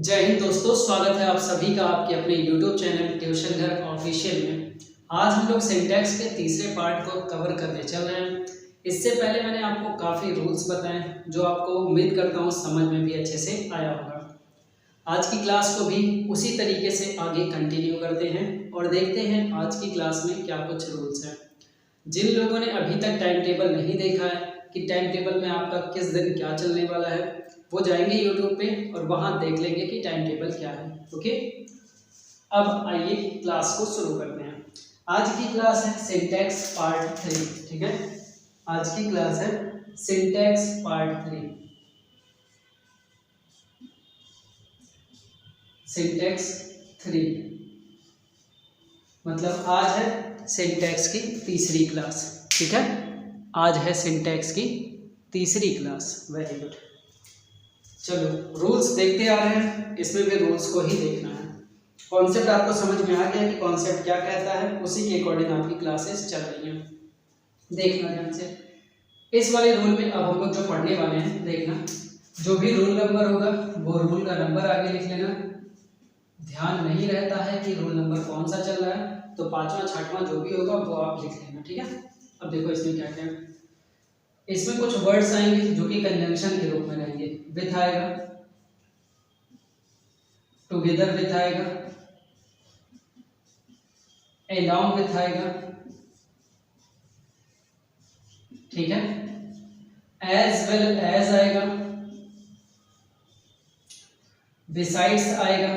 जय हिंद दोस्तों, स्वागत है आप सभी का आपके अपने YouTube चैनल ट्यूशन घर ऑफिशियल में। आज हम लोग सिंटैक्स के तीसरे पार्ट को कवर करने चल रहे हैं। इससे पहले मैंने आपको काफ़ी रूल्स बताए जो आपको उम्मीद करता हूँ समझ में भी अच्छे से आया होगा। आज की क्लास को भी उसी तरीके से आगे कंटिन्यू करते हैं और देखते हैं आज की क्लास में क्या कुछ रूल्स हैं। जिन लोगों ने अभी तक टाइम टेबल नहीं देखा है कि टाइम टेबल में आपका किस दिन क्या चलने वाला है, वो जाएंगे यूट्यूब पे और वहाँ देख लेंगे कि टाइम टेबल क्या है। ओके, अब आइए क्लास को शुरू करते हैं। आज की क्लास है सिंटैक्स पार्ट 3। ठीक है, आज की क्लास है सिंटैक्स पार्ट 3। सिंटैक्स 3 मतलब आज है सिंटैक्स की तीसरी क्लास। ठीक है, आज है सिंटैक्स की तीसरी क्लास। Very good. चलो रूल्स देखते आ रहे हैं, इसमें भी रूल्स को ही देखना है। कॉन्सेप्ट आपको समझ में आ गया कि कॉन्सेप्ट क्या कहता है, उसी के अकॉर्डिंग आपकी क्लासेस चल रही हैं। देखना ध्यान से इस वाले रूल में। अब हम लोग जो पढ़ने वाले हैं, देखना जो भी रूल नंबर होगा वो रूल का नंबर आगे लिख लेना। ध्यान नहीं रहता है कि रूल नंबर कौन सा चल रहा है, तो पांचवा छठवां जो भी होगा वो आप लिख लेना। ठीक है, अब देखो इसमें क्या क्या है। इसमें कुछ वर्ड्स आएंगे जो कि कंजंक्शन के रूप में रहेंगे। विथ आएगा, टुगेदर विथ आएगा, along विथ आएगा, ठीक है, एज वेल एज आएगा, बिसाइड्स आएगा,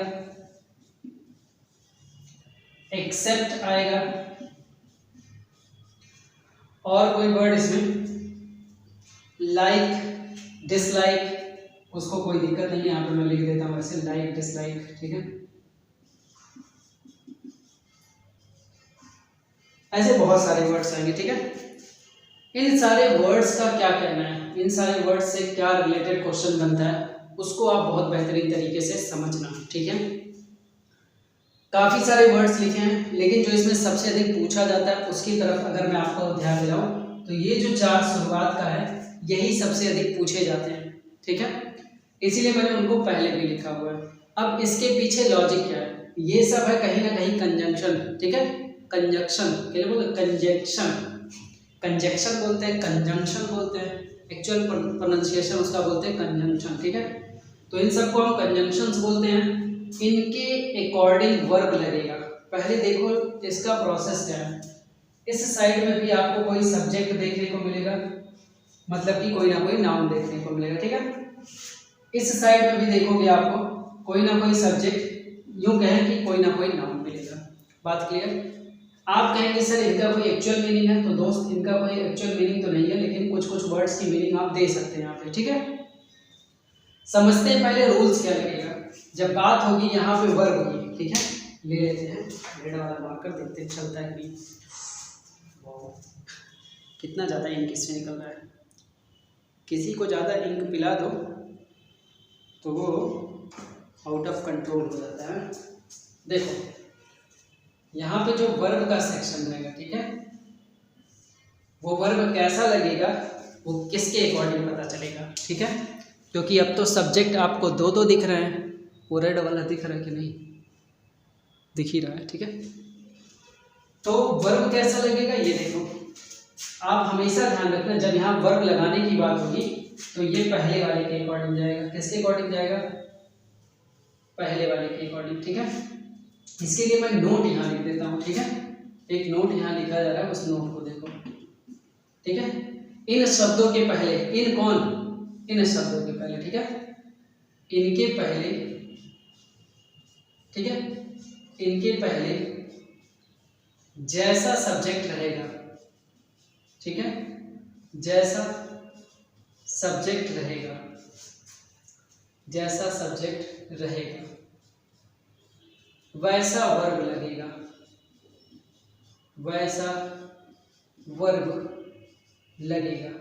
एक्सेप्ट आएगा, और कोई वर्ड इसमें लाइक, डिसलाइक, उसको कोई दिक्कत नहीं है, यहाँ पे मैं लिख देता हूँ ऐसे लाइक डिसलाइक। ठीक है, ऐसे बहुत सारे वर्ड्स आएंगे। ठीक है, इन सारे वर्ड्स का क्या कहना है, इन सारे वर्ड्स से क्या रिलेटेड क्वेश्चन बनता है, उसको आप बहुत बेहतरीन तरीके से समझना। ठीक है, काफी सारे वर्ड्स लिखे हैं, लेकिन जो इसमें सबसे अधिक पूछा जाता है उसकी तरफ अगर मैं आपको ध्यान दिलाऊं तो ये जो चार शुरुआत का है यही सबसे अधिक पूछे जाते हैं। ठीक है, इसीलिए मैंने उनको पहले भी लिखा हुआ है। अब इसके पीछे लॉजिक क्या है, ये सब है कहीं ना कहीं कंजंक्शन। ठीक है, कंजंक्शन क्या बोलते हैं, कंजंक्शन, कंजंक्शन बोलते हैं, कंजंक्शन बोलते हैं, एक्चुअल प्रोनाउंसिएशन उसका बोलते हैं कंजंक्शन। ठीक है, तो इन सबको हम कंजंक्शंस बोलते हैं। इनके अकॉर्डिंग वर्ब लगेगा। पहले देखो इसका प्रोसेस क्या है। इस साइड में भी आपको कोई सब्जेक्ट देखने को मिलेगा, मतलब कि कोई ना कोई नाउन देखने को मिलेगा। ठीक है, इस साइड में भी देखोगे आपको कोई ना कोई सब्जेक्ट, यूं कहें कि कोई ना कोई नाउन मिलेगा। बात क्लियर। आप कहेंगे सर इनका कोई एक्चुअल मीनिंग है, तो दोस्त इनका कोई एक्चुअल मीनिंग तो नहीं है, लेकिन कुछ कुछ वर्ड्स की मीनिंग आप दे सकते हैं यहाँ पे। ठीक है, समझते हैं पहले रूल्स क्या लगेगा। जब बात होगी यहाँ पे वर्ब की, ठीक है, ले लेते हैं रेड वाला मार्कर, देखते हैं चलता है कि कितना ज़्यादा इंक इससे निकल रहा है। किसी को ज़्यादा इंक पिला दो तो वो आउट ऑफ कंट्रोल हो जाता है। देखो यहाँ पे जो वर्ब का सेक्शन रहेगा, ठीक है, वो वर्ब कैसा लगेगा वो किसके अकॉर्डिंग पता चलेगा। ठीक है, क्योंकि अब तो सब्जेक्ट आपको दो दो दिख रहे हैं, वो रेड वाला दिख रहा है कि नहीं, दिख ही रहा है। ठीक है, तो वर्ब कैसा लगेगा ये देखो। आप हमेशा ध्यान रखना जब यहाँ वर्ब लगाने की बात होगी तो ये पहले वाले के अकॉर्डिंग जाएगा। किसके अकॉर्डिंग जाएगा, पहले वाले के अकॉर्डिंग। ठीक है, इसके लिए मैं नोट यहाँ लिख देता हूँ। ठीक है, एक नोट यहाँ लिखा जा रहा है, उस नोट को देखो। ठीक है, इन शब्दों के पहले, इन कौन, इन शब्दों के पहले, ठीक है, इनके पहले, ठीक है, इनके पहले जैसा सब्जेक्ट रहेगा, ठीक है, जैसा सब्जेक्ट रहेगा, जैसा सब्जेक्ट रहेगा वैसा वर्ब लगेगा, वैसा वर्ब लगेगा।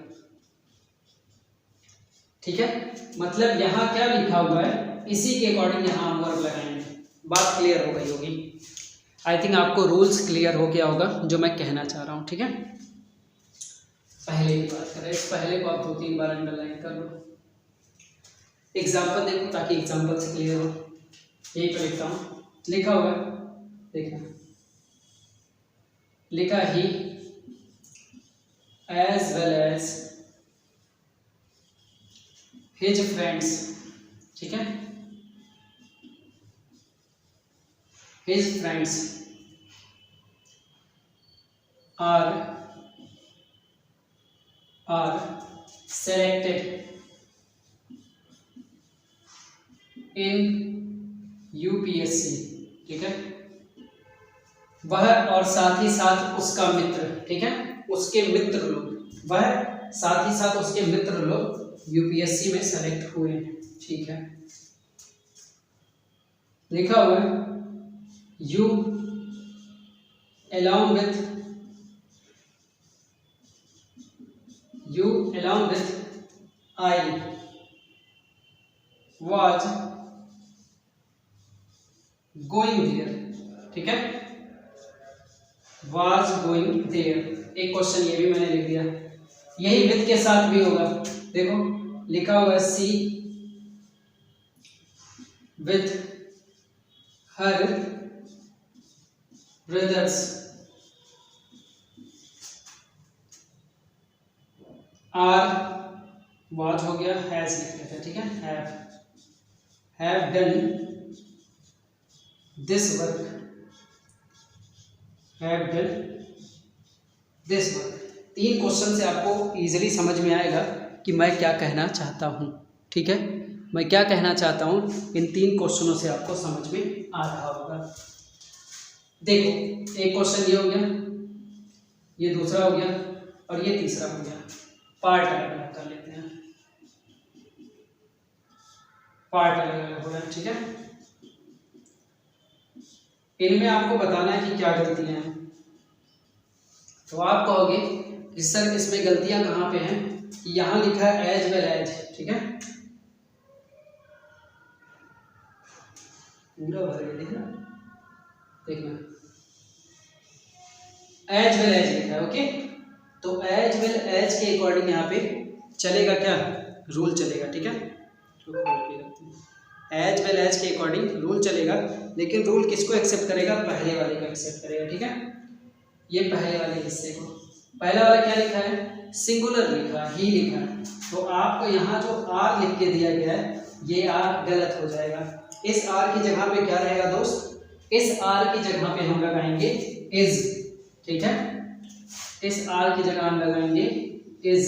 ठीक है, मतलब यहाँ क्या लिखा हुआ है इसी के अकॉर्डिंग यहाँ हम वर्ब लगाएंगे। बात क्लियर हो गई होगी। आई थिंक आपको रूल्स क्लियर हो गया होगा जो मैं कहना चाह रहा हूँ। ठीक है, पहले की बात करें, इस पहले को आप 2-3 बार अंडरलाइन कर लो। एग्जाम्पल देखो ताकि एग्जाम्पल से क्लियर हो। यही पे लिखता हूँ, लिखा हुआ है, देखना लिखा ही as well as his friends, ठीक है, his friends are selected in UPSC, ठीक है, वह और साथ ही साथ उसका मित्र, ठीक है, उसके मित्र लोग, वह साथ ही साथ उसके मित्र लोग यूपीएससी में सेलेक्ट हुए हैं, ठीक है। लिखा हुआ है you along with I was going there, ठीक है, was going there। एक क्वेश्चन ये भी मैंने लिख दिया, यही विद के साथ भी होगा, देखो लिखा हुआ है see with her brothers are, was हो गया, हैज लिख लेते हैं, ठीक है, have done this work, have done this work. 3 question से आपको इजीली समझ में आएगा कि मैं क्या कहना चाहता हूँ, ठीक है, मैं क्या कहना चाहता हूँ, इन 3 क्वेश्चनों से आपको समझ में आ रहा होगा। देखो एक क्वेश्चन ये हो गया, ये दूसरा हो गया और ये तीसरा हो गया। पार्ट अलग अलग कर लेते हैं, पार्ट अलग अलग हो रहा है, ठीक है। इनमें आपको बताना है कि क्या गलतियां हैं। तो आप कहोगे कि सर इसमें गलतियां कहाँ पे हैं, यहां लिखा है एज वेल एज, ठीक है, पूरा भर के देखना, देखना एज वेल एज लिखा है, ओके। तो एज वेल एज के अकॉर्डिंग यहाँ पे चलेगा क्या, रूल चलेगा, ठीक है, एज वेल एज के अकॉर्डिंग रूल चलेगा, लेकिन रूल किसको एक्सेप्ट करेगा, पहले वाले को एक्सेप्ट करेगा, ठीक है। ये पहले वाले हिस्से को, पहला वाला क्या लिखा है, सिंगुलर लिखा, ही लिखा है, तो आपको यहाँ जो आर लिख के दिया गया है ये आर गलत हो जाएगा। इस आर की जगह पे क्या रहेगा दोस्त, इस आर की जगह पे हम लगाएंगे इज, ठीक है, इस आर की जगह हम लगाएंगे इज,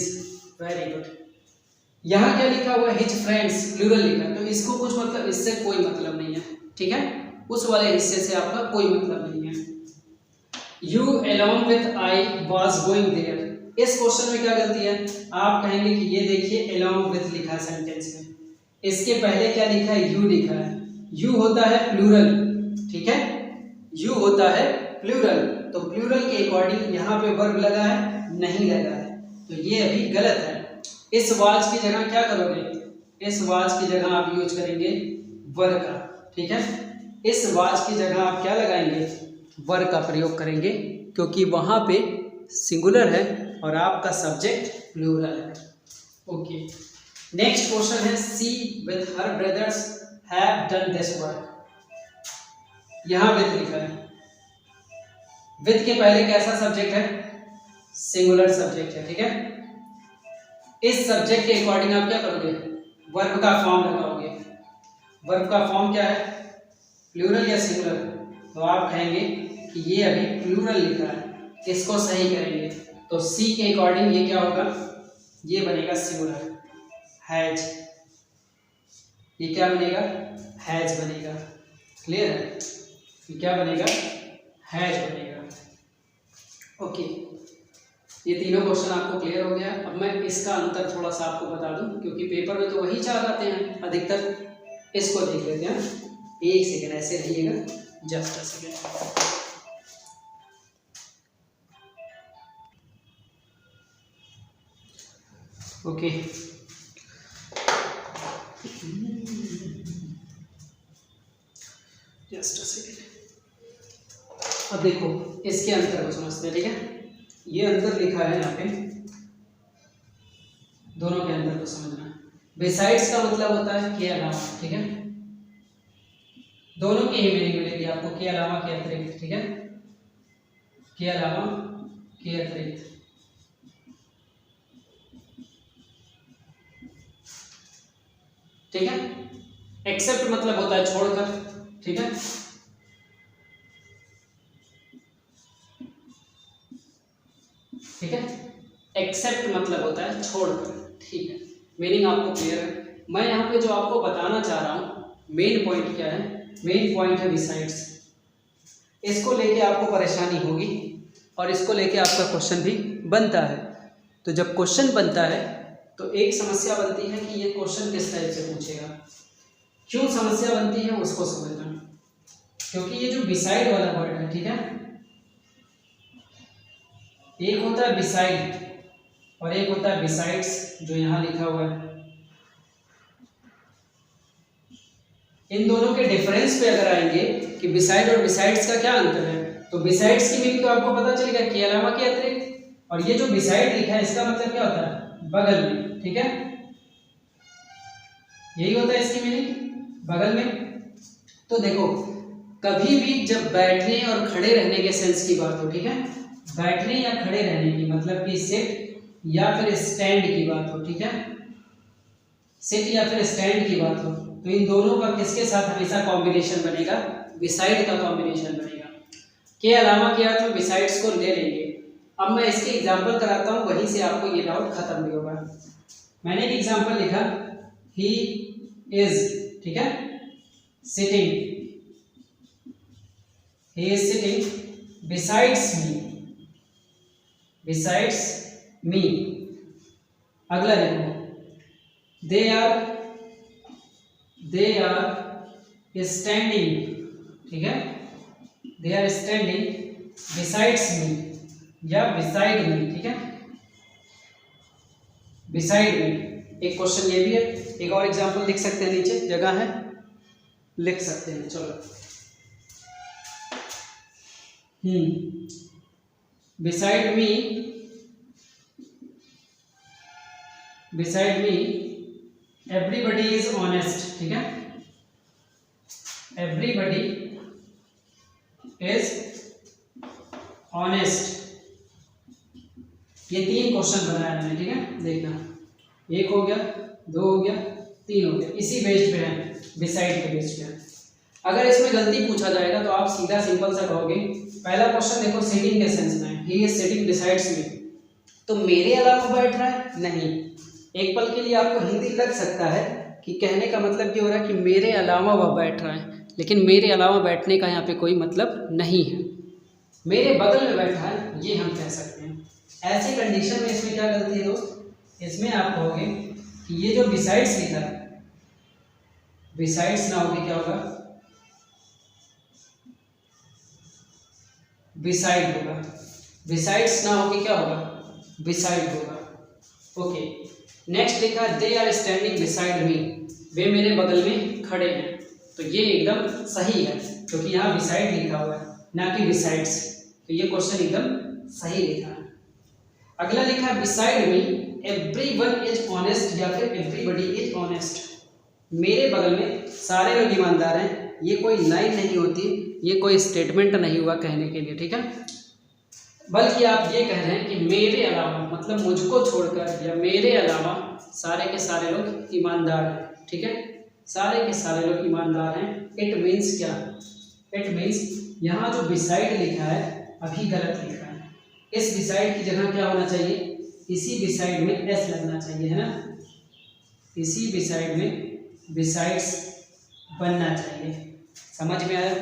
वेरी गुड। यहाँ क्या लिखा हुआ है, हिज फ्रेंड्स, प्लूरल लिखा है, तो इसको कुछ मतलब, इससे कोई मतलब नहीं है, ठीक है, उस वाले हिस्से से आपका कोई मतलब नहीं है। You along with I was going there, इस क्वेश्चन में क्या गलती है, आप कहेंगे कि ये देखिए along with लिखा है सेंटेंस में, इसके पहले क्या लिखा है, यू लिखा है, यू होता है प्लूरल, ठीक है, यू होता है प्लूरल, तो प्लूरल के अकॉर्डिंग यहाँ पे वर्ब लगा है, नहीं लगा है, तो ये अभी गलत है। इस वाज की जगह क्या करोगे, इस वाज की जगह आप यूज करेंगे वर का, ठीक है, इस वाज की जगह आप क्या लगाएंगे, वर का प्रयोग करेंगे, क्योंकि वहां पे सिंगुलर है और आपका सब्जेक्ट प्लूरल है, ओके। नेक्स्ट क्वेश्चन है see with her brothers have done this work, यहां विद लिखा है, विद के पहले कैसा सब्जेक्ट है, सिंगुलर सब्जेक्ट है, ठीक है। इस सब्जेक्ट के अकॉर्डिंग आप क्या करोगे, वर्ब का फॉर्म लगाओगे, वर्ब का फॉर्म क्या है, प्लूरल या सिंगुलर, तो आप कहेंगे कि ये अभी प्लूरल लिखा है, इसको सही करेंगे, तो सी के अकॉर्डिंग ये क्या होगा, ये बनेगा सिंगुलर, हैज, ये क्या बनेगा, हैज बनेगा, क्लियर है, ये क्या बनेगा, हैज बनेगा, ओके। ये तीनों क्वेश्चन आपको क्लियर हो गया। अब मैं इसका अंतर थोड़ा सा आपको बता दूं, क्योंकि पेपर में तो वही 4 आते हैं अधिकतर, इसको देख लेते हैं, एक सेकेंड ऐसे रहिएगा, just a second, okay. Just a second, अब देखो इसके अंतर को समझते हैं, ठीक है, ये अंतर लिखा है यहाँ पे, दोनों के अंतर को समझना। बिसाइड्स का मतलब होता है के अलावा, ठीक है, दोनों की ही मीनिंग मिलेगी आपको, के अलावा के अतिरिक्त, ठीक है, के अलावा के अतिरिक्त। ठीक है, एक्सेप्ट मतलब होता है छोड़कर, ठीक है, ठीक है, एक्सेप्ट मतलब होता है छोड़कर, ठीक है, मीनिंग आपको क्लियर है। मैं यहाँ पे जो आपको बताना चाह रहा हूँ मेन पॉइंट क्या है, मेन पॉइंट है बिसाइड्स। इसको लेके आपको परेशानी होगी और इसको लेके आपका क्वेश्चन भी बनता है। तो जब क्वेश्चन बनता है तो एक समस्या बनती है कि ये क्वेश्चन किस टाइप से पूछेगा। क्यों समस्या बनती है उसको समझना, क्योंकि ये जो बिसाइड वाला वर्ड है, ठीक है, एक होता है बिसाइड और एक होता है बिसाइड्स, जो यहाँ लिखा हुआ है। इन दोनों के डिफरेंस पे अगर आएंगे कि बिसाइड और बिसाइड्स का क्या अंतर है, तो बिसाइड्स की मीनिंग तो आपको पता चलेगा के अलावा के अतिरिक्त, और ये जो बिसाइड लिखा है इसका मतलब क्या होता है, बगल में, ठीक है, यही होता है इसकी मीनिंग, बगल में। तो देखो कभी भी जब बैठने और खड़े रहने के सेंस की बात हो, ठीक है, बैठने या खड़े रहने की मतलब कि सिट या फिर स्टैंड की बात हो, ठीक है, सिट या फिर स्टैंड की बात हो, तो इन दोनों का किसके साथ हमेशा कॉम्बिनेशन बनेगा, बिसाइड का कॉम्बिनेशन बनेगा। के अलावा के अर्थ में बिसाइड्स को ले लेंगे। अब मैं इसके एग्जांपल कराता हूँ, वहीं से आपको ये डाउट खत्म भी होगा। मैंने एक एग्जांपल लिखा, ही इज, ठीक है, sitting, he is sitting besides me, besides me. अगला देखो, दे आर स्टैंडिंग, ठीक है, they are standing besides me या बिसाइड मी, ठीक है, बिसाइड मी। एक क्वेश्चन ये भी है, एक और एग्जांपल लिख सकते हैं, नीचे जगह है लिख सकते हैं, चलो। Beside me, beside me everybody is honest, ठीक है, एवरीबडी इज ऑनेस्ट। ये 3 क्वेश्चन बनाया मैंने, ठीक है, देखना, 1 हो गया, 2 हो गया, 3 हो गया, इसी बेस्ड पे है, बिसाइड के बेस्ड पे है। अगर इसमें गलती पूछा जाएगा तो आप सीधा सिंपल सा कहोगे, पहला क्वेश्चन देखो सिटिंग के सेंस में, ही इज सिटिंग बिसाइड्स मी, तो मेरे अलावा बैठ रहा है, नहीं। एक पल के लिए आपको हिंदी लग सकता है कि कहने का मतलब ये हो रहा है कि मेरे अलावा वह बैठ रहा है, लेकिन मेरे अलावा बैठने का यहाँ पे कोई मतलब नहीं है, मेरे बगल में बैठा है ये हम कह सकते हैं। ऐसी कंडीशन में इसमें क्या गलती है दोस्त, इसमें आप कहोगे कि ये जो बिसाइड्स लिखा है, बिसाइड्स ना होगी क्या होगा, बिसाइड होगा, बिसाइड्स ना होगी क्या होगा, बिसाइड होगा। ओके, नेक्स्ट लिखा, they are standing beside me, वे मेरे बगल में खड़े हैं, तो ये एकदम सही है क्योंकि यहाँ बिसाइड लिखा हुआ है ना कि बिसाइड्स, तो ये क्वेश्चन एकदम सही लिखा है। अगला लिखा है beside me everyone is honest या फिर एवरीबडी इज ऑनेस्ट, मेरे बगल में सारे लोग ईमानदार हैं, ये कोई लाइन नहीं होती, ये कोई स्टेटमेंट नहीं हुआ कहने के लिए, ठीक है, बल्कि आप ये कह रहे हैं कि मेरे अलावा मतलब मुझको छोड़कर या मेरे अलावा सारे के सारे लोग ईमानदार हैं, ठीक है, सारे के सारे लोग ईमानदार हैं। इट मीन्स क्या, इट मीन्स यहाँ जो बिसाइड लिखा है अभी गलत लिखा है, इस बिसाइड की जगह क्या होना चाहिए, इसी बिसाइड में एस लगना चाहिए, है ना, इसी बिसाइड में बिसाइड्स बनना चाहिए। समझ में आया,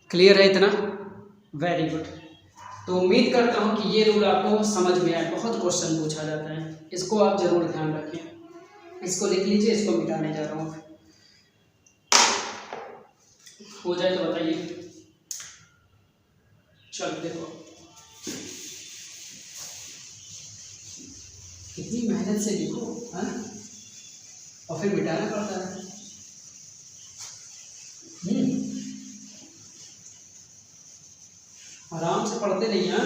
क्लियर है इतना, वेरी गुड। तो उम्मीद करता हूँ कि ये रूल आपको समझ में आए, बहुत क्वेश्चन पूछा जाता है, इसको आप जरूर ध्यान रखें। इसको लिख लीजिए, इसको मिटाने जा रहा हूँ, हो जाए तो बताइए। चलो देखो कितनी मेहनत से लिखो, है ना, और फिर मिटाना पड़ता है। आराम से पढ़ते नहीं हैं,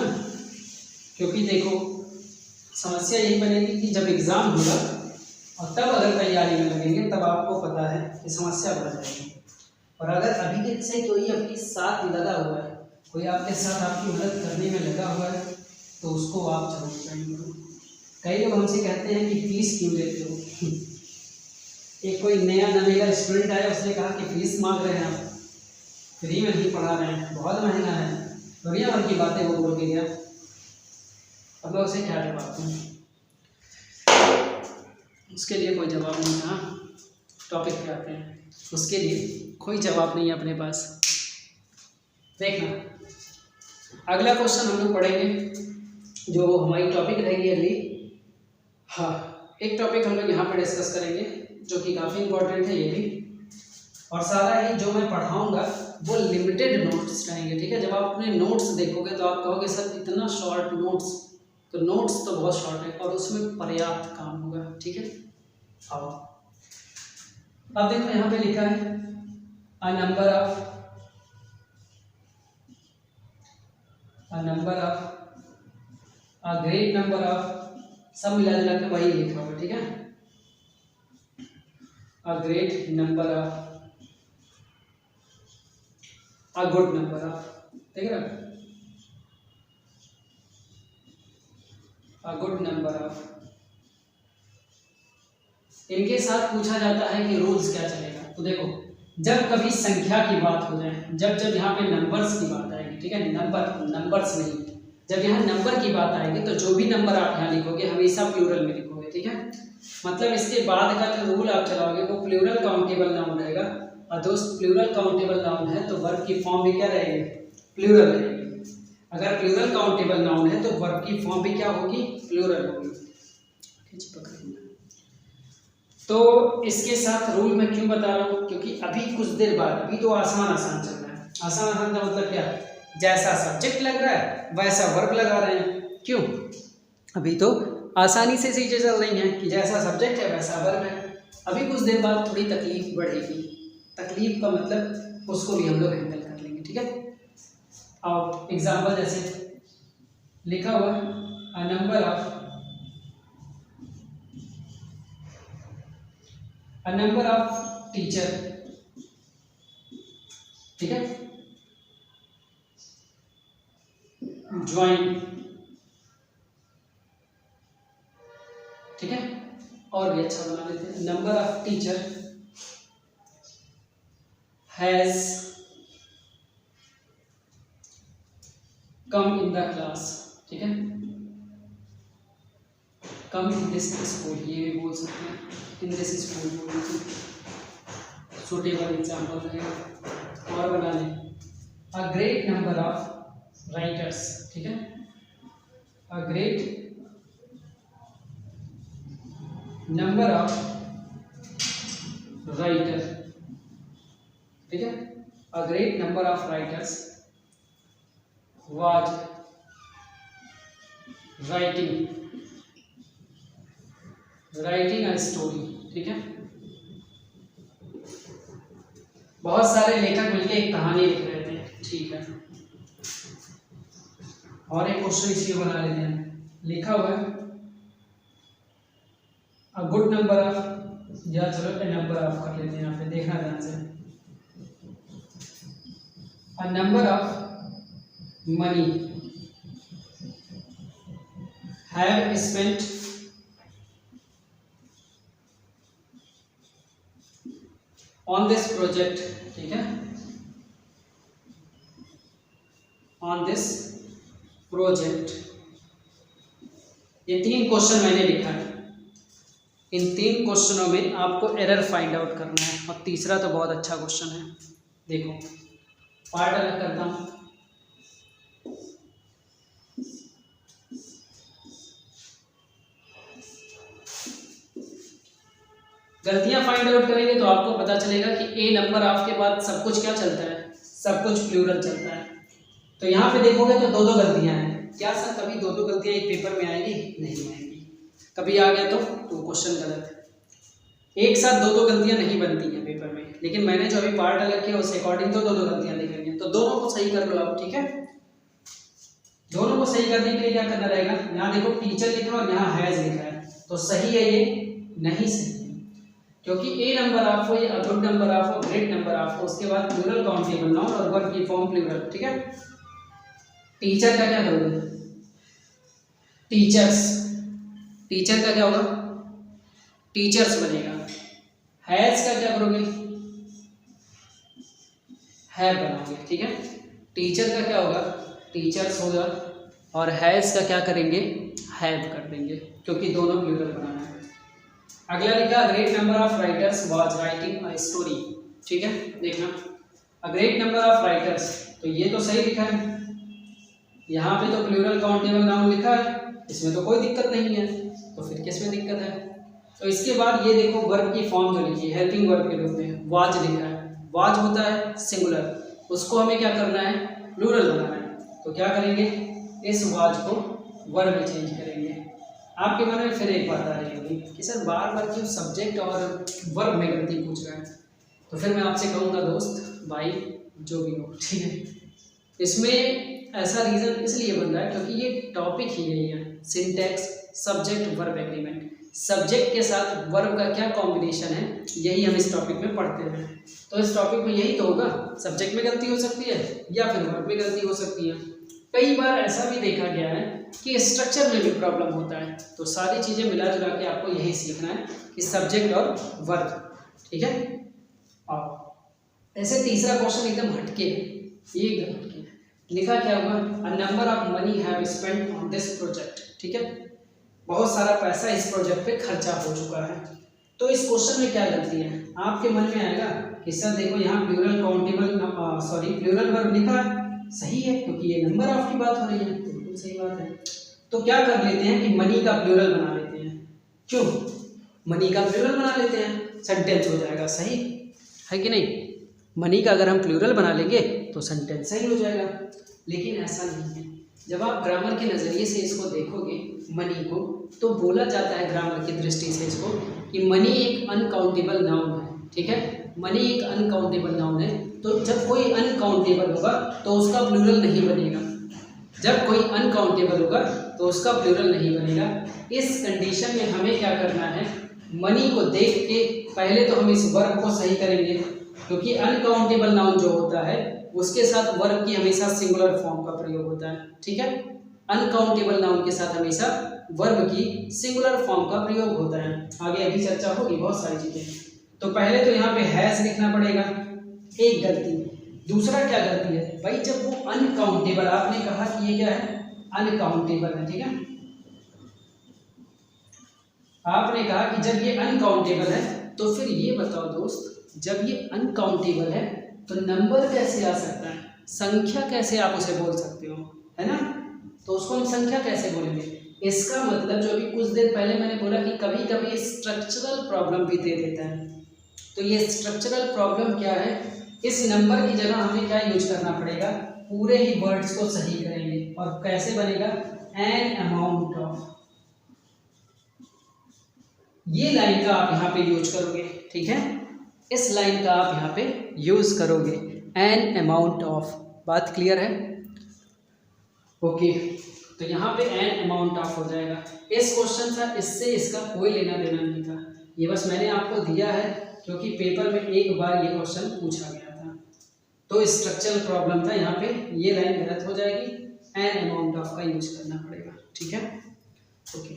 क्योंकि देखो समस्या यही बनेगी कि जब एग्ज़ाम होगा और तब अगर तैयारी में लगेंगे तब आपको पता है कि समस्या बढ़ जाएगी। और अगर अभी से कोई आपके साथ लगा हुआ है, कोई आपके साथ आपकी मदद करने में लगा हुआ है, तो उसको आप जरूर ज्वाइन करो। कई लोग हमसे कहते हैं कि फीस क्यों लेते हो। एक कोई नया नवेगा स्टूडेंट आया, उसने कहा कि फीस मांग रहे हैं आप, फ्री में नहीं पढ़ा रहे हैं, बहुत महंगा है, दुनिया भर की बातें वो बोल के गया। अब मैं उसे क्या जवाब दूँ? उसके लिए कोई जवाब नहीं था। टॉपिक पे आते हैं, उसके लिए कोई जवाब नहीं है अपने पास। देखना अगला क्वेश्चन हम लोग पढ़ेंगे जो हमारी टॉपिक रहेगी अगली। हाँ, एक टॉपिक हम लोग यहाँ पे डिस्कस करेंगे जो कि काफ़ी इम्पोर्टेंट है ये भी, और सारा ही जो मैं पढ़ाऊँगा वो लिमिटेड नोट्स रहेंगे, ठीक है। जब आप अपने नोट्स देखोगे तो आप कहोगे सर इतना शॉर्ट नोट्स, तो नोट्स तो बहुत शॉर्ट है और उसमें पर्याप्त काम होगा, ठीक है। आओ अब देखो यहाँ पे लिखा है a number of a great number of, सब मिला जुला के वही लिखा होगा, ठीक है। A great number of, a good number of, देख रहे हो, अ गुड नंबर ऑफ। इनके साथ पूछा जाता है कि रूल्स क्या चलेगा। तो देखो जब कभी संख्या की बात हो जाए, जब यहाँ पे नंबर्स की बात आएगी, ठीक है, नंबर्स नहीं, जब यहाँ नंबर की बात आएगी तो जो भी नंबर आप यहाँ लिखोगे हमेशा प्लूरल में लिखोगे, ठीक है। मतलब इसके बाद का जो रूल आप चलाओगे वो प्लूरल काउंटेबल नाउन रहेगा, और दोस्त प्लूरल काउंटेबल नाउन है तो वर्ब की फॉर्म भी क्या रहेगी, प्लूरल रहेगी। अगर प्लूरल काउंटेबल नाउन है तो वर्ब की फॉर्म भी क्या होगी, प्लूरल होगी। तो इसके साथ रूल मैं क्यों बता रहा हूँ, क्योंकि अभी कुछ देर बाद, अभी तो आसान आसान चल रहा है। आसान आसान का मतलब क्या, जैसा सब्जेक्ट लग रहा है वैसा वर्ब लगा रहे हैं। क्यों, अभी तो आसानी से चीजें चल रही हैं कि जैसा सब्जेक्ट है वैसा वर्ब है। अभी कुछ देर बाद थोड़ी तकलीफ बढ़ेगी, तकलीफ का मतलब उसको भी हम लोग हैंडल कर लेंगे, ठीक है। और एग्जाम्पल जैसे लिखा हुआ अ नंबर ऑफ टीचर, ठीक है, ज्वाइन, ठीक है, और भी अच्छा बना लेते हैं, number of teacher has come in the class, ठीक है, कम इन दिस स्कूल, ये भी बोल सकते हैं, इन दिस स्कूल बोल सकते हैं, सुटेबल एग्जाम्पल है। और बना लें a great number of writers, ठीक है, a great number of writer, ठीक है, a great number of writers was writing a story, ठीक है। बहुत सारे लेखक मिलकर एक कहानी लिख रहे थे, ठीक है। और एक क्वेश्चन इसलिए बना लेते हैं, लिखा हुआ है अ गुड नंबर ऑफ, या चलो ए नंबर ऑफ कर लेते हैं, यहाँ पे देखना ध्यान से, a number of money have spent on this project, ठीक है, ऑन दिस प्रोजेक्ट। ये 3 क्वेश्चन मैंने लिखा है, इन 3 क्वेश्चनों में आपको एरर फाइंड आउट करना है, और तीसरा तो बहुत अच्छा क्वेश्चन है। देखो पार्ट अलग करता हूँ, गलतियां फाइंड आउट करेंगे तो आपको पता चलेगा कि ए नंबर ऑफ के बाद सब कुछ क्या चलता है, सब कुछ प्लूरल चलता है। तो यहाँ पे देखोगे तो 2-2 गलतियां हैं। क्या सर कभी 2-2 गलतियां एक पेपर में आएगी? नहीं आएगी। कभी आ गया तो क्वेश्चन गलत है। एक साथ 2-2 गलतियां नहीं बनती हैं पेपर में, लेकिन मैंने जो अभी पार्ट अलग किया उसके अकॉर्डिंग तो 2-2 गलतियां दिख रही हैं। तो दोनों को सही कर लो आप, ठीक है। दोनों को सही करने के लिए क्या करना रहेगा, यहाँ देखो टीचर लिखा और यहाँ हैज लिखा है, तो सही है ये नहीं सही है, क्योंकि ए नंबर ऑफ हो या गुड नंबर ऑफ हो, ग्रेट नंबर ऑफ हो, उसके बाद प्लूरल काउंटेबल नाउन और वर्ब की फॉर्म प्लूरल। ठीक है, टीचर का क्या करोगे? टीचर्स, टीचर का क्या होगा? टीचर्स बनेगा। हैज का क्या करोगे? हैव बनाओगे। ठीक है, टीचर का क्या होगा? टीचर्स होगा, और हैज का क्या करेंगे? हैव कर देंगे, क्योंकि दोनों प्लूरल बनाना है। अगला लिखा great number of writers was writing a story. ठीक है, देखना a great number of writers, तो ये तो सही लिखा है, यहाँ पे तो प्लूरल काउंटेबल नाउन लिखा है, इसमें तो कोई दिक्कत नहीं है, तो फिर किस में दिक्कत है? तो इसके बाद ये देखो वर्ब की फॉर्म जो लिखी है हेल्पिंग वर्ब के रूप में वाज लिखा है। वाज होता है सिंगुलर, उसको हमें क्या करना है? प्लूरल बनाना है। तो क्या करेंगे? इस वाज को वर्ब में चेंज करेंगे। आपके मन में फिर एक बात आ रही होगी कि सर बार बार क्यों सब्जेक्ट और वर्ब में गलती पूछ रहा है? तो फिर मैं आपसे कहूँगा दोस्त भाई जो भी हो, ठीक है, इसमें ऐसा रीज़न इसलिए बन रहा है क्योंकि ये टॉपिक ही यही है, syntax subject verb agreement. Subject के साथ वर्ब का क्या कॉम्बिनेशन है, यही हम इस टॉपिक में पढ़ते हैं। तो इस टॉपिक में यही तो होगा, सब्जेक्ट में गलती हो सकती है या फिर वर्ब में गलती हो सकती है। कई बार ऐसा भी देखा गया है कि स्ट्रक्चर में भी प्रॉब्लम होता है। तो सारी चीज़ें मिला जुला के आपको यही सीखना है कि सब्जेक्ट और वर्ब। ठीक है, और ऐसे तीसरा क्वेश्चन एकदम हटके, ये एकदम हटके लिखा क्या होगा? A number of money have spent on this project. ठीक है, बहुत सारा पैसा इस प्रोजेक्ट पे खर्चा हो चुका है। तो इस क्वेश्चन में क्या गलती है? आपके मन में आएगा कि सर देखो यहाँ प्लूरल काउंटेबल प्लूरल वर्ब लिखा है, सही है क्योंकि ये नंबर ऑफ की बात हो रही है, बिल्कुल सही बात है। तो क्या कर लेते हैं कि मनी का प्लूरल बना लेते हैं। क्यों? मनी का प्लूरल बना लेते हैं, सेंटेंस हो जाएगा सही, है कि नहीं? मनी का अगर हम प्लूरल बना लेंगे तो सेंटेंस सही हो जाएगा, लेकिन ऐसा नहीं है। जब आप ग्रामर के नज़रिए से इसको देखोगे मनी को, तो बोला जाता है ग्रामर की दृष्टि से इसको कि मनी एक अनकाउंटेबल नाउन है। ठीक है, मनी एक अनकाउंटेबल नाउन है। तो जब कोई अनकाउंटेबल होगा तो उसका प्लूरल नहीं बनेगा। जब कोई अनकाउंटेबल होगा तो उसका प्लूरल नहीं बनेगा। इस कंडीशन में हमें क्या करना है? मनी को देख के पहले तो हम इस वर्ब को सही करेंगे, क्योंकि अनकाउंटेबल नाउन जो होता है उसके साथ वर्ब की हमेशा सिंगुलर फॉर्म का प्रयोग होता है। ठीक है, अनकाउंटेबल नाउन के साथ हमेशा वर्ब की सिंगुलर फॉर्म का प्रयोग होता है। आगे अभी चर्चा होगी बहुत सारी चीजें। तो पहले तो यहाँ पे हैज लिखना पड़ेगा, एक गलती। दूसरा क्या गलती है भाई? जब वो अनकाउंटेबल, आपने कहा कि ये क्या है? अनकाउंटेबल है। ठीक है, आपने कहा कि जब ये अनकाउंटेबल है तो फिर ये बताओ दोस्त, जब ये अनकाउंटेबल है तो नंबर कैसे आ सकता है? संख्या कैसे आप उसे बोल सकते हो, है ना? तो उसको हम संख्या कैसे बोलेंगे? इसका मतलब जो अभी कुछ देर पहले मैंने बोला कि कभी कभी स्ट्रक्चरल प्रॉब्लम भी दे देता है। तो ये स्ट्रक्चरल प्रॉब्लम क्या है? इस नंबर की जगह हमें क्या यूज करना पड़ेगा? पूरे ही वर्ड्स को सही करेंगे। और कैसे बनेगा? एन अमाउंट ऑफ, ये लाइन का आप यहाँ पे यूज करोगे। ठीक है, इस लाइन का आप यहाँ पे यूज करोगे, एन अमाउंट ऑफ। बात क्लियर है? ओके, तो यहाँ पे एन अमाउंट ऑफ हो जाएगा। इस क्वेश्चन का इससे इसका कोई लेना देना नहीं था, ये बस मैंने आपको दिया है क्योंकि पेपर में एक बार ये क्वेश्चन पूछा गया था। तो स्ट्रक्चरल प्रॉब्लम था, यहाँ पे ये लाइन गलत हो जाएगी, एन अमाउंट ऑफ का यूज करना पड़ेगा। ठीक है, ओके,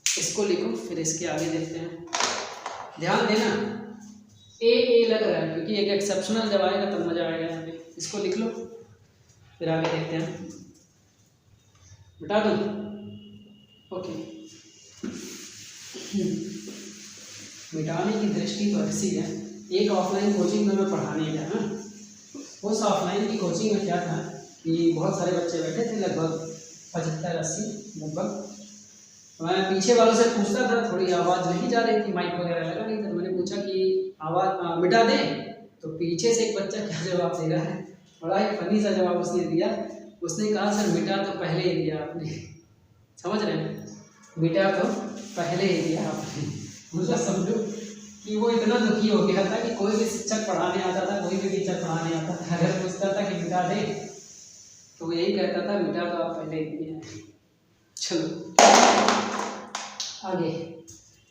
इसको लिखो फिर इसके आगे देखते हैं। ध्यान देना, ए लग रहा है क्योंकि एक एक्सेप्शनल जब आएगा तब मजा आएगा। यहाँ पे इसको लिख लो फिर आगे देखते हैं। बता दूँ? ओके, मिटाने की दृष्टि तो ऐसी है। एक ऑफलाइन कोचिंग में मैं पढ़ाने गया ना, उस ऑफलाइन की कोचिंग में क्या था कि बहुत सारे बच्चे बैठे थे, लगभग 75-80 लगभग। मैं पीछे वालों से पूछता था, थोड़ी आवाज़ नहीं जा रही थी, माइक वगैरह लगा नहीं था। मैंने पूछा कि आवाज़ मिटा दें, तो पीछे से एक बच्चा क्या जवाब दे रहा है, बड़ा ही फनी सा जवाब उसने दिया। उसने कहा सर मिटा तो पहले ही दिया आपने। समझ रहे हैं? मिटा तो पहले ही दिया आपने। मतलब समझो कि वो इतना दुखी हो गया था कि कोई भी शिक्षक पढ़ाने आता था, कोई भी टीचर पढ़ाने आता था, अगर पूछता था कि मिटा दे तो वो यही कहता था मिटा तो आप पहले ही दिए हैं। चलो आगे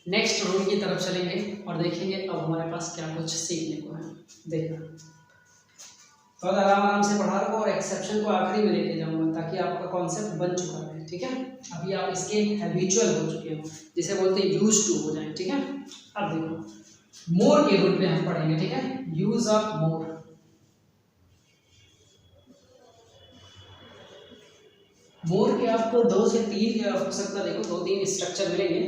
नेक्स्ट रूल की तरफ चलेंगे और देखेंगे अब हमारे पास क्या कुछ सीखने को है। देखना तो आराम से पढ़ा रखो और एक्सेप्शन को आखिरी में लेके जाऊंगा ताकि आपका कॉन्सेप्ट बन चुका है। ठीक है, अभी आप इसके हैबिचुअल हो चुके हो, जिसे बोलते हैं यूज टू हो जाए। ठीक है, अब देखो मोर के रूल में हम पढ़ेंगे। ठीक है, यूज ऑफ मोर। मोर के आपको 2 से 3 या हो सकता देखो 2-3 स्ट्रक्चर मिलेंगे,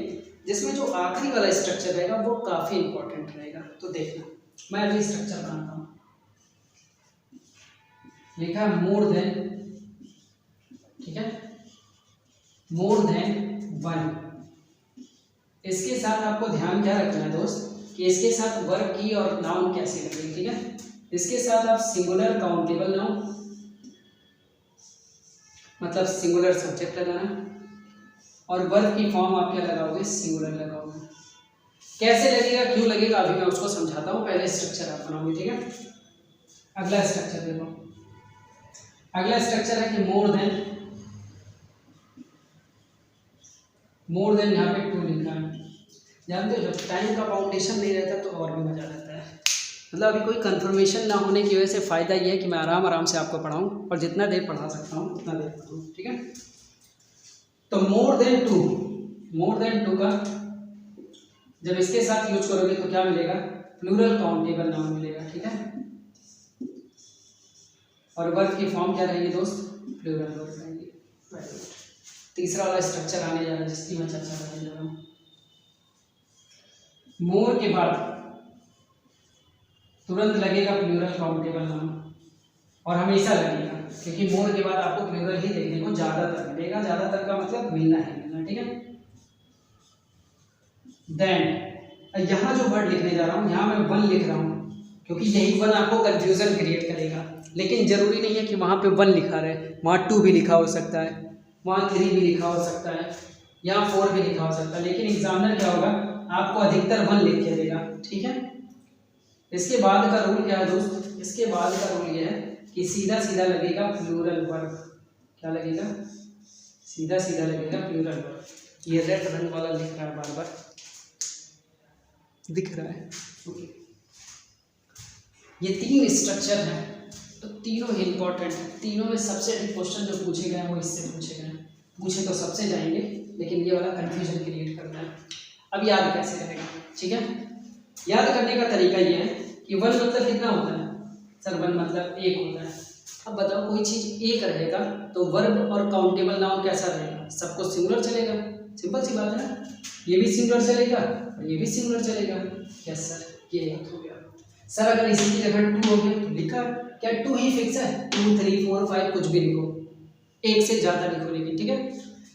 जिसमें जो आखिरी वाला स्ट्रक्चर रहेगा वो काफी इंपॉर्टेंट रहेगा। तो देखना मैं अभी स्ट्रक्चर बनाता हूँ। लिखा मोर देन, ठीक है, मोर देन 1। इसके साथ आपको ध्यान क्या रखना है दोस्त कि इसके साथ वर्ब की और नाउन कैसे लगेगी। ठीक है, इसके साथ आप सिंगुलर काउंटेबल नाउन मतलब सिंगुलर सब्जेक्ट लगाना और वर्ब की फॉर्म आप क्या लगाओगे, सिंगुलर लगाओगे। कैसे लगेगा, क्यों लगेगा, अभी मैं उसको समझाता हूँ, पहले स्ट्रक्चर आप बनाओगे। ठीक है, अगला स्ट्रक्चर देखो। अगला स्ट्रक्चर है कि मोर देन यहाँ पे 2 लिखा है। जानते हो जब टाइम का फाउंडेशन नहीं रहता तो और भी मजा रहता है। मतलब अभी कोई कंफर्मेशन ना होने की वजह से फ़ायदा ये है कि मैं आराम से आपको पढ़ाऊँ और जितना देर पढ़ा सकता हूँ उतना देर पढ़ाऊँ। ठीक है, तो मोर देन टू का जब इसके साथ यूज करोगे तो क्या मिलेगा, प्लूरल काउंटेबल नाउन मिलेगा। ठीक है, और वर्ब की फॉर्म क्या रहेगी दोस्त, प्लूरल वर्ब रहेगी। तीसरा वाला स्ट्रक्चर आने जा रहा है जिसकी मैं चर्चा करने जा रहा हूँ। मोर के बाद तुरंत लगेगा प्लूरल काउंटेबल नाउन और हमेशा लगेगा, क्योंकि मोर के बाद आपको प्लूरल ही देखने को ज़्यादातर मिलेगा। ज़्यादातर का मतलब मिलना ही मिलना। ठीक है, देन यहाँ जो वर्ड लिखने जा रहा हूँ यहाँ मैं 1 लिख रहा हूँ क्योंकि यही 1 आपको कंफ्यूजन क्रिएट करेगा। लेकिन जरूरी नहीं है कि वहाँ पे 1 लिखा रहे, वहाँ 2 भी लिखा हो सकता है, वहाँ 3 भी लिखा हो सकता है, यहाँ 4 भी लिखा हो सकता है। लेकिन एग्जामिनर क्या होगा, आपको अधिकतर 1 लिख के देगा। ठीक है, इसके बाद का रूल क्या है दोस्त, इसके बाद का रूल ये है कि सीधा लगेगा प्लूरल वर्ब। क्या लगेगा, सीधा लगेगा प्लूरल वर्ब। ये रेड रंग वाला लिख रहा है, बार बार दिख रहा है। ओके, ये 3 स्ट्रक्चर हैं तो तीनों ही इंपॉर्टेंट है। तीनों में सबसे अधिक क्वेश्चन जो पूछे गए वो इससे पूछे गए। पूछे तो सबसे जाएंगे, लेकिन ये वाला कंफ्यूजन क्रिएट करना है। अब याद कैसे करेगा, ठीक है, याद करने का तरीका ये है कि 1 मतलब कितना होता है सर, 1 मतलब 1 होता है। अब बताओ कोई चीज़ 1 रहेगा तो वर्ब और काउंटेबल नाउन कैसा रहेगा, सबको सिंगुलर चलेगा। सिंपल सी बात है ना, ये भी सिंगुलर चलेगा और ये भी सिंगुलर चलेगा। यस सर, ये याद हो गया। सर अगर इसी की जगह 2 हो गया तो लिखा, क्या 2 ही फिक्स है, 2 3 4 5 कुछ भी लिखो, 1 से ज़्यादा लिखो। लेकिन ठीक है,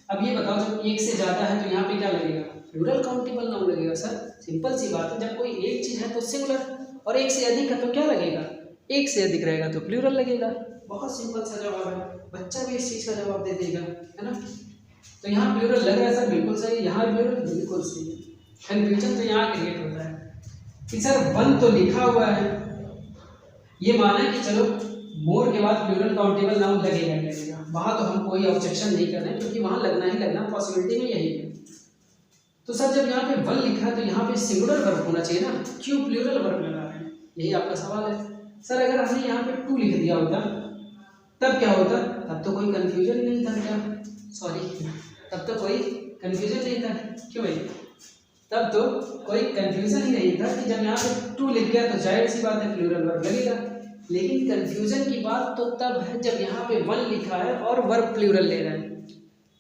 अब ये बताओ जब 1 से ज़्यादा है तो यहाँ पे क्या लगेगा, प्लूरल काउंटेबल नाउन लगेगा। सर सिंपल सी बात है, जब कोई एक चीज़ है तो सिंगुलर और 1 से अधिक है तो क्या लगेगा, 1 से अधिक रहेगा तो प्लूरल लगेगा। बहुत सिंपल सा जवाब है, बच्चा भी इस चीज़ का जवाब दे देगा, है ना। तो यहाँ प्लूरल लग रहा है सर, बिल्कुल सही, यहाँ प्लूरल बिल्कुल सही है। कन्फ्यूजन तो यहाँ क्रिएट होता है कि सर 1 तो लिखा हुआ है, ये माना कि चलो मोर के बाद प्लूरल काउंटेबल नाउन लगेगा, वहाँ तो हम कोई ऑब्जेक्शन नहीं कर रहे हैं क्योंकि वहाँ लगना ही लगना, पॉसिबिलिटी में यही है। तो सर जब यहाँ पे 1 लिखा है तो यहाँ पे सिंगुलर वर्ब होना चाहिए ना, क्यों प्लूरल वर्ब लगा रहे हैं, यही आपका सवाल है। सर अगर हमने यहाँ पे 2 लिख दिया होता तब क्या होता, तब तो कोई कन्फ्यूजन नहीं था। क्या सॉरी, तब तो कोई कन्फ्यूजन नहीं था। क्यों भाई, तब तो कोई कन्फ्यूजन ही नहीं था कि जब यहाँ पे 2 लिख गया तो जाहिर सी बात है प्लूरल वर्ब लगेगा। लेकिन कन्फ्यूजन की बात तो तब है जब यहाँ पे 1 लिखा है और वर्ब प्लूरल ले रहा है,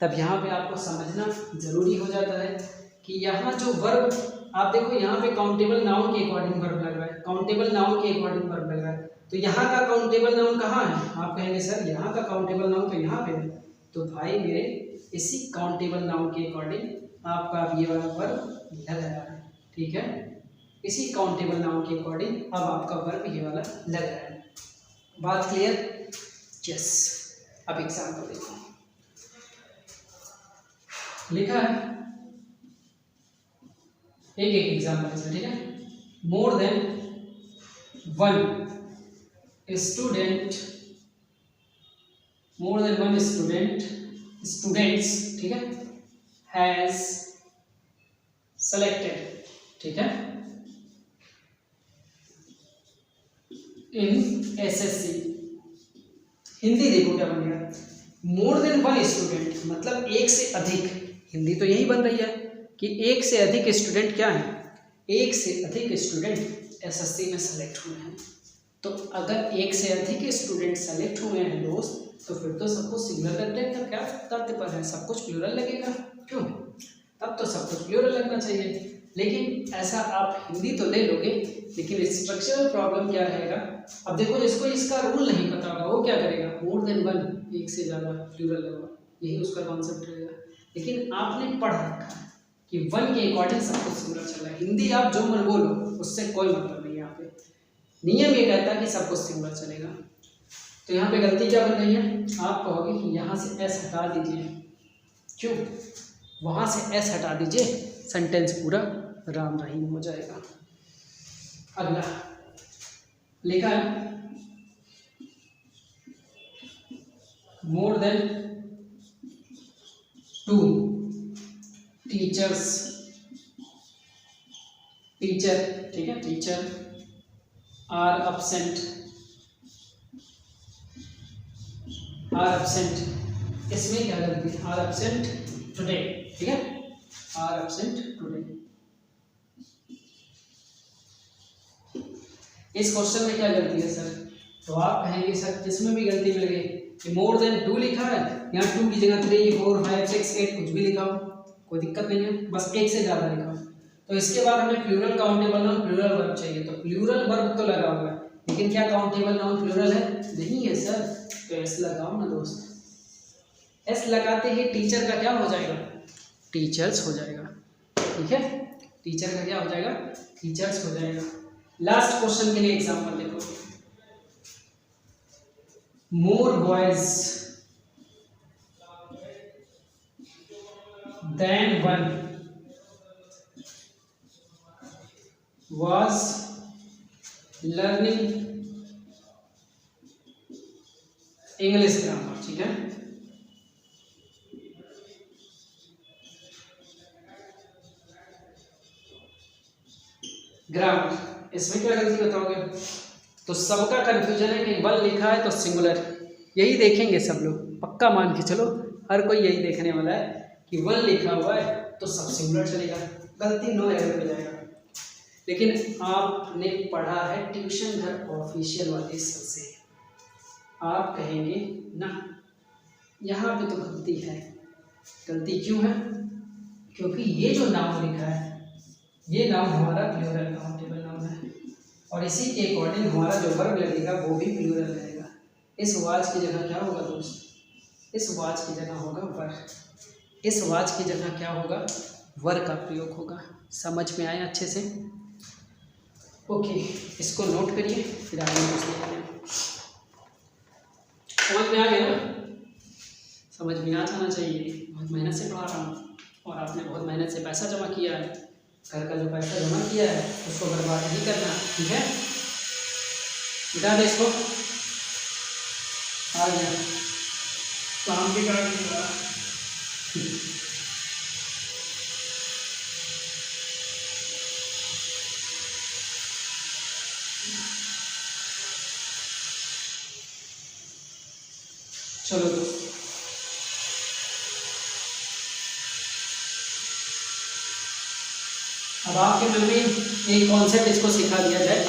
तब यहाँ पे आपको समझना जरूरी हो जाता है कि यहाँ जो वर्ब, आप देखो यहाँ पे काउंटेबल नाउन के अकॉर्डिंग वर्ब लग रहा है, काउंटेबल नाउन के अकॉर्डिंग वर्ब लग रहा है। तो यहाँ का काउंटेबल नाउन कहाँ है, आप कहेंगे सर यहाँ का काउंटेबल नाउन तो यहाँ पे है। तो भाई मेरे इसी काउंटेबल नाउन के अकॉर्डिंग आपका ये वाला वर्ब लग रहा है। ठीक है, इसी काउंटेबल नाउन के अकॉर्डिंग अब आपका वर्ब ये वाला लग रहा है। बात क्लियर? यस। अब एग्जाम्पल देखो, लिखा है एक एग्जाम्पल से, ठीक है। More than 1 student, more than 1 students, ठीक है, हैज सेलेक्टेड, ठीक है, इन एसएससी। हिंदी देखो क्या बन गया, मोर देन वन स्टूडेंट, मतलब एक से अधिक, हिंदी तो यही बन रही है कि एक से अधिक स्टूडेंट क्या है, एक से अधिक स्टूडेंट एसएससी में सेलेक्ट हुए हैं। तो अगर एक से अधिक स्टूडेंट सेलेक्ट हुए हैं दोस्त, तो फिर तो सब कुछ सिंगुलर रखने का क्या तात्पर्य है, सब कुछ प्लूरल लगेगा, क्यों, तब तो सब कुछ प्लूरल लगना चाहिए। लेकिन ऐसा आप हिंदी तो ले लोगे, लेकिन स्ट्रक्चरल प्रॉब्लम क्या रहेगा, अब देखो जिसको इसका रूल नहीं पता होगा वो क्या करेगा, मोर देन वन, एक से ज़्यादा प्लूरल होगा, यही उसका कॉन्सेप्ट रहेगा। लेकिन आपने पढ़ रखा है कि वन के अकॉर्डिंग सब कुछ सिंगुलर चल रहा है, हिंदी आप जो मन बोलो उससे कोई मतलब नहीं है, यहाँ पे नियम ये कहता है कि सब कुछ सिंगुलर चलेगा। तो यहाँ पे गलती क्या बन रही है, आप कहोगे कि यहाँ से एस हटा दीजिए, क्यों, वहाँ से एस हटा दीजिए, सेंटेंस पूरा राम रहीम हो जाएगा। अगला लिखा है मोर देन 2 टीचर्स, टीचर, ठीक है, teacher are absent, are absent, इसमें क्या गलती है, आर एब्सेंट टुडे, ठीक है, आर एब्सेंट टुडे। इस क्वेश्चन में क्या गलती है सर, तो आप कहेंगे सर किसमें भी गलती मिल गई कि मोर देन 2 लिखा है, यहाँ 2 की जगह 3, 4, 5, 6, 8 कुछ भी लिखा हो, कोई दिक्कत नहीं है, बस एक से ज़्यादा लिखा हो। तो इसके बाद हमें plural countable noun plural verb चाहिए, तो प्लूरल वर्ब तो लगा हुआ है, लेकिन क्या काउंटेबल नाउन प्लूरल है, नहीं है सर, तो एस लगाओ ना दोस्त, एस लगाते ही टीचर का क्या हो जाएगा, टीचर्स हो जाएगा, ठीक है, टीचर का क्या हो जाएगा, टीचर्स हो जाएगा। लास्ट क्वेश्चन के लिए एग्जांपल देखो, more boys than one was learning English grammar, ठीक है, ग्रामर, इसमें क्या गलती बताओगे, तो सबका कंफ्यूजन है कि वन लिखा है तो सिंगुलर, यही देखेंगे सब लोग, पक्का मान के चलो हर कोई यही देखने वाला है कि वन लिखा हुआ है तो सब सिंगुलर चलेगा, गलती नो एरर हो जाएगा। लेकिन आपने पढ़ा है ट्यूशन घर ऑफिशियल वाले सर से, आप कहेंगे ना यहाँ पे तो गलती है, गलती क्यों है, क्योंकि ये जो नाउन लिखा है ये नाउन हमारा प्लूरल काउंटेबल नाउन है, और इसी के अकॉर्डिंग हमारा जो वर्ब लगेगा वो भी प्लूरल रहेगा। इस वाच की जगह क्या होगा दोस्त, इस वाच की जगह होगा वर, इस वाच की जगह क्या होगा, वर का प्रयोग होगा। समझ में आया अच्छे से, ओके, इसको नोट करिए, फिर आगे कुछ देखते हैं। समझ में आ गया ना, समझ में आ जाना चाहिए, बहुत मेहनत से पढ़ा रहा हूँ और आपने बहुत मेहनत से पैसा जमा किया है, घर का जो पैसा जमा किया है उसको बर्बाद नहीं करना, ठीक है, मिटा दे इसको, आ गया काम भी कर दिया। चलो दोस्तों, अब आपके मन में एक कॉन्सेप्ट इसको सिखा दिया जाए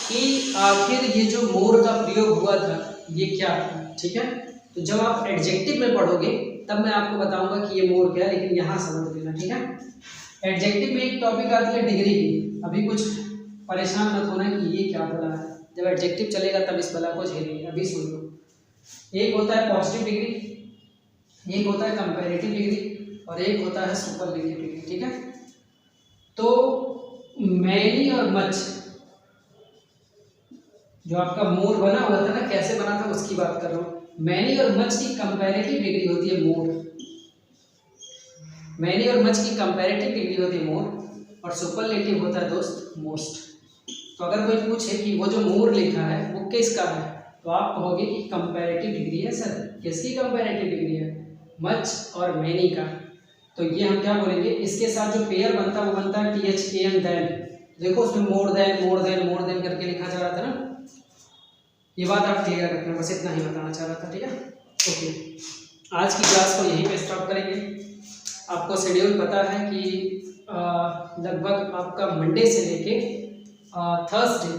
कि आखिर ये जो मोर का प्रयोग हुआ था ये क्या था, ठीक है। तो जब आप एडजेक्टिव में पढ़ोगे तब मैं आपको बताऊंगा कि ये मोर क्या है, लेकिन यहाँ समझ लेना, ठीक है। एडजेक्टिव में एक टॉपिक आती है डिग्री की, अभी कुछ परेशान मत होना कि ये क्या बोला है, जब एडजेक्टिव चलेगा तब इस बला को झेलेंगे। अभी सुन लो, एक होता है पॉजिटिव डिग्री, एक होता है कंपैरेटिव डिग्री और एक होता है सुपरलेटिव डिग्री, ठीक है। तो मैनी और मच, जो आपका मोर बना हुआ था ना, कैसे बना था उसकी बात कर रहा हूँ। मैनी और मच की कंपैरेटिव डिग्री होती है मोर, मैनी और मच की कंपैरेटिव डिग्री होती है मोर, और सुपरलेटिव होता है दोस्त मोस्ट। तो अगर कोई पूछे कि वो जो मोर लिखा है वो किसका है, तो आप कहोगे कि कंपैरेटिव डिग्री है सर। किसकी कंपैरेटिव डिग्री है? मच और मैनी का। तो ये हम क्या बोलेंगे, इसके साथ जो पेयर बनता है वो बनता है THAN देन। देखो उसमें मोर देन करके लिखा जा रहा था ना, ये बात आप क्लियर रखना, बस इतना ही बताना चाह रहा था, ठीक है। ओके, आज की क्लास को यहीं पे स्टॉप करेंगे। आपको शेड्यूल पता है कि लगभग आपका मंडे से लेके थर्सडे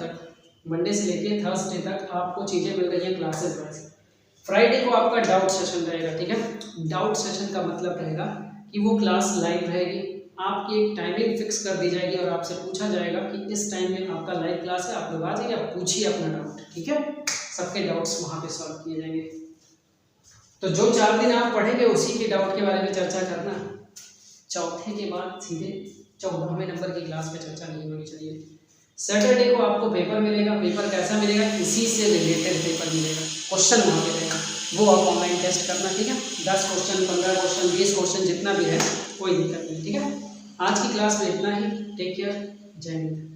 तक आपको चीज़ें मिल रही हैं क्लासेस वाइज। फ्राइडे को आपका डाउट सेशन रहेगा, ठीक है। डाउट सेशन का मतलब रहेगा कि वो क्लास लाइव रहेगी, आपकी एक टाइमिंग फिक्स कर दी जाएगी और आपसे पूछा जाएगा कि इस टाइम में आपका लाइव क्लास है, आप लोग आ जाइए, आप पूछिए अपना डाउट, ठीक है। सबके डाउट्स वहाँ पे सॉल्व किए जाएंगे। तो जो 4 दिन आप पढ़ेंगे उसी के डाउट के बारे में चर्चा करना। चौथे के बाद सीधे 14वें नंबर की क्लास में चर्चा नहीं होनी चाहिए। सैटरडे को आपको पेपर मिलेगा, पेपर कैसा मिलेगा, इसी से रिलेटेड पेपर मिलेगा, क्वेश्चन वहाँ मिलेगा, वो आप ऑनलाइन टेस्ट करना, ठीक है। 10 क्वेश्चन, 15 क्वेश्चन, 20 क्वेश्चन, जितना भी है कोई दिक्कत नहीं, ठीक है। आज की क्लास में इतना ही। टेक केयर, जय हिंद।